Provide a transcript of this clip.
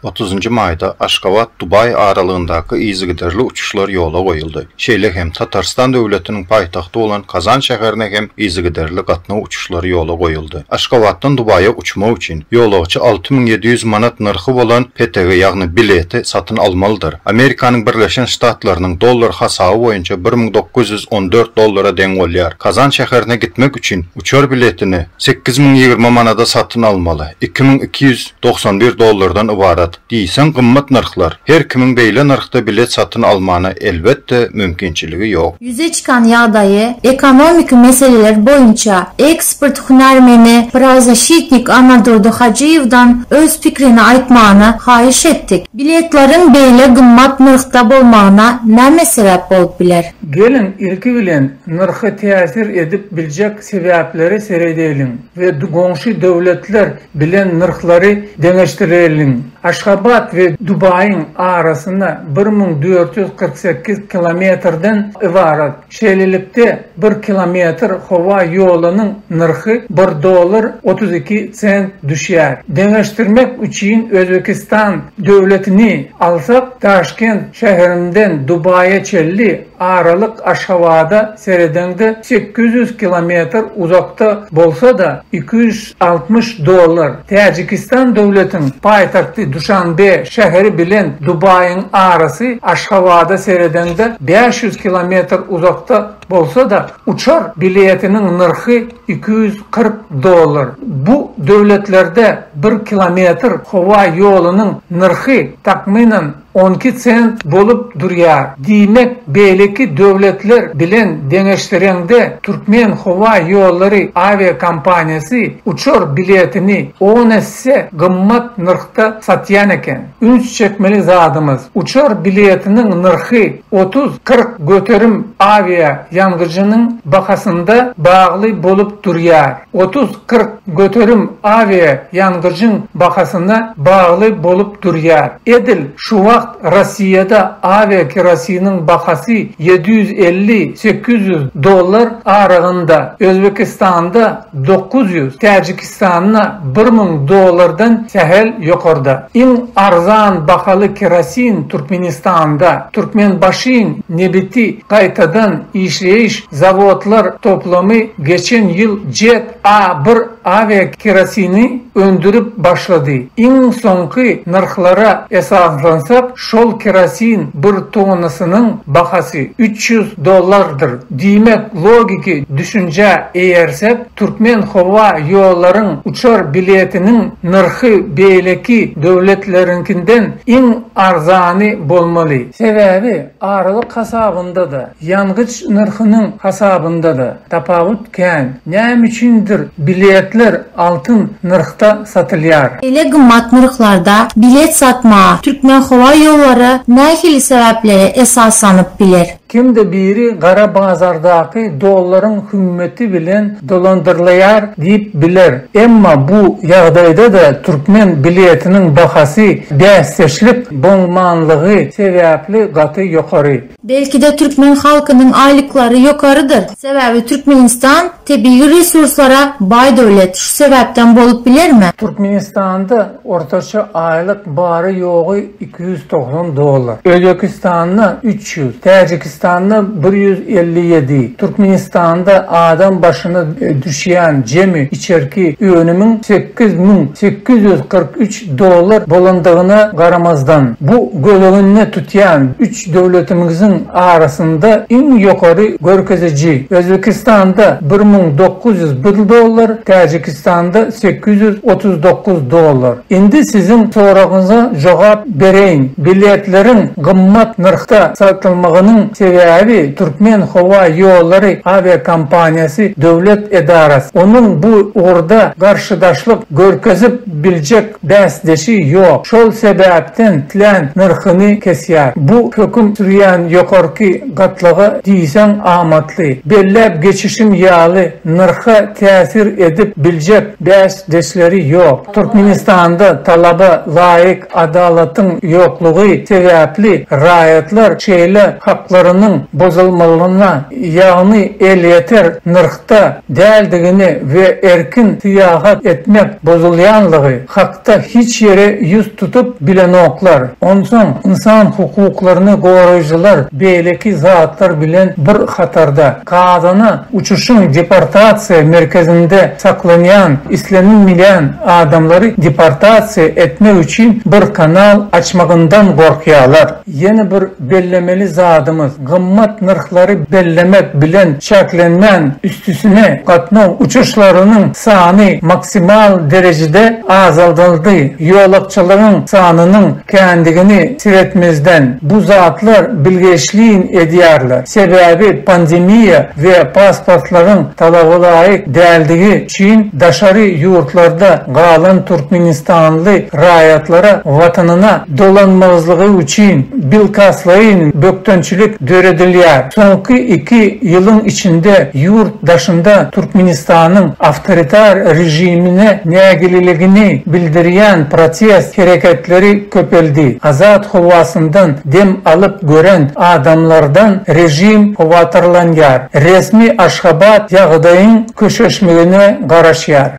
30 mayda Aşgabat-Dubay aralığındaki izigiderli uçuşlar yola koyuldu. Şeýle hem Tatarstan döwletiniň paýtagty bolan Kazan şäherine hem izigiderli gatnaw uçuşlary yola koyuldu. Aşgabatdan Dubaýa uçmak üçin ýolagçy 6700 manat narxy bolan PTG ýagny bileti satyn almalydyr. Amerikanyň Birleşen Ştatlarynyň dollar hasaby boýunça $1914 deň bolýar. Kazan şäherine gitmek üçin uçar biletini 8020 manada satyn almaly. $2291 ibarat. Diýsen gymmat narxlar. Her kimin beýle narxda bilet satyn almana elbetde mümkinçiligi ýok. Yüze çıkan ýagdaýy ekonomik meseleler boýunça ekspert hünärmeni Prozashitnik Anadolu Hacıýewdan öz pikrini aýtmagyny haýyş etdik. Biletlerin beýle gymmat narxda bolmagyna näme sebäp bolup biler? Gelin ilki bilen narxy täsir edip biljek sebäpleri seredeýin we goňşy döwletler bilen narxlary deňeşdirelim. Aşgabat ve Dubay'ın arasında 1448 kilometrden ibaret. Şeýlelikde 1 kilometr hava ýolunun narxy $1.32 düşýär. Deňeşdirmek üçin Özbekistan döwletini alsak, Taşkent şäherinden Dubay'a çelli aralık Aşgabatda seredende 800 kilometr uzakta bolsa da $260. Tacikistan döwletiniň paýtagty Duşanbe şäheri bilen Dubay'ın arasy Aşgabatda seredende 500 kilometr uzakta bolsa da uçar biletiniň narxy $240. Bu döwletlerde 1 kilometr hava ýolunyň narxy takminan 12 sent bolup durýar. Diýmek beýleki döwletler bilen deňeşdirende Türkmen hava ýollary avia kompaniýasy uçar biletini 10 esse gymmat narxda satýan eken. Üns çekmeli zadymyz. Uçar biletiniň narxy 30-40 göterim avia ýangyrjynyň bahasynda bagly bolup durýar. 30-40 göterim avia ýangyrjyň bahasyna bagly bolup durýar. Edil şu wagt Rossiýada avia kerosiniň bahasy $750-800 aralygynda, Özbekistanda 900, Tacikistanda $1000 sähel ýokarda. Iň arzan bahaly kerosin Türkmenistanda, Türkmenbaşyň nebiti gaýtadan işleýiş zawodlar toplamy geçen ýyl Jet A1 avia kerosini öndürüp başlady. Iň soňky narxlara esaslansak, şol kerosin bir tonasynyň bahasy $300'dır. Diýmek logiki düşünje eýersek, Türkmen hava ýollaryň uçar biletiniň narxy beýleki döwletlerinkinden iň arzany bolmaly. Sebäbi aralyk hasabynda da, ýangıç narxynyň hasabynda da tapawut kän. Näme üçindir biletler altın narxda satylýar? Ele gymmat narxlarda bilet satma Türkmen hava ýollary nähili sebäplere esaslanyp biler? Kimde biri gara bazardaky dollaryň hümmeti bilen dolandyrylýar diýip biler. Emma bu ýagdaýda da Türkmen biletiniň bahasy däşlik bolmanlygy sebäpli gaty ýokary. Belki de Türkmen halkynyň aýlyklary ýokarydyr. Sebäbi Türkmenistan tebii resurslara baý döwlet. Şu sebäpden bolup bilermi? Türkmenistanda ortaça aýlyk bary ýogy $290. Özbekistanda 300, Tacikistanda 157, Türkmenistanda adam başına düşýän jemi içerki ünümün $8843 bolandygyna garamazdan bu gölüňne tutýan 3 döwletimizin arasında iň ýokary görkezeji Özbekistanda $1901, Tacikistanda $839. Indi sizin soragyňyza jogap bereýin. Biletleriň gymmat narxda satylmagynyň sebäbi Türkmen hava ýollary avia kompaniýasy döwlet edarasy. Onun bu orada garşydaşlyk görkezip biljek däsdeşi ýok. Şol sebäpden tlen narxyny kesýär. Bu höküm sürýän ýokarky gatlygy diýsen amatly. Bellep geçişim ýaly narxa täsir edip biljek däsdeşleri ýok. Türkmenistanda talaba laýyk adalatyň ýoklugy boluluğu sebäpli raýatlar şeýle haklarının bozulmalığına, yani el yeter nırkta däldigini ve erkin tiyahat etmek bozulyanlığı hakta hiç yere yüz tutup bilen oklar. Ondan insan hukuklarını goýucular beýleki zatlar bilen bir hatarda. Kadana uçuşun deportasiya merkezinde saklanan islenilmeyen adamları deportasiya etmek için bir kanal açmagından korkuyorlar. Yeni bir bellemeli zadımız gımmat nırkları bellemek bilen şeklenmen üstüsüne katnav uçuşlarının sani maksimal derecede azaldıldı. Yolakçıların sanının kendini siretmezden bu zatlar bilgeçliğin ediyarlar. Sebebi pandemiya ve pasportların talabı layık däldiği için daşarı yurtlarda galan Türkmenistanlı raýatlara vatanına dolanmazlığı için bilkaslayın böktönçülük döredilýär. Sonki 2 yılın içinde yurt daşında Türkmenistan'ın avtoritar rejimine nägililigini bildirýän protest hareketleri köpeldi. Azat hovasından dem alıp gören adamlardan rejim hovatarlanýar. Resmi Aşgabat ýagdaýyň köşeşmegine garaşýar.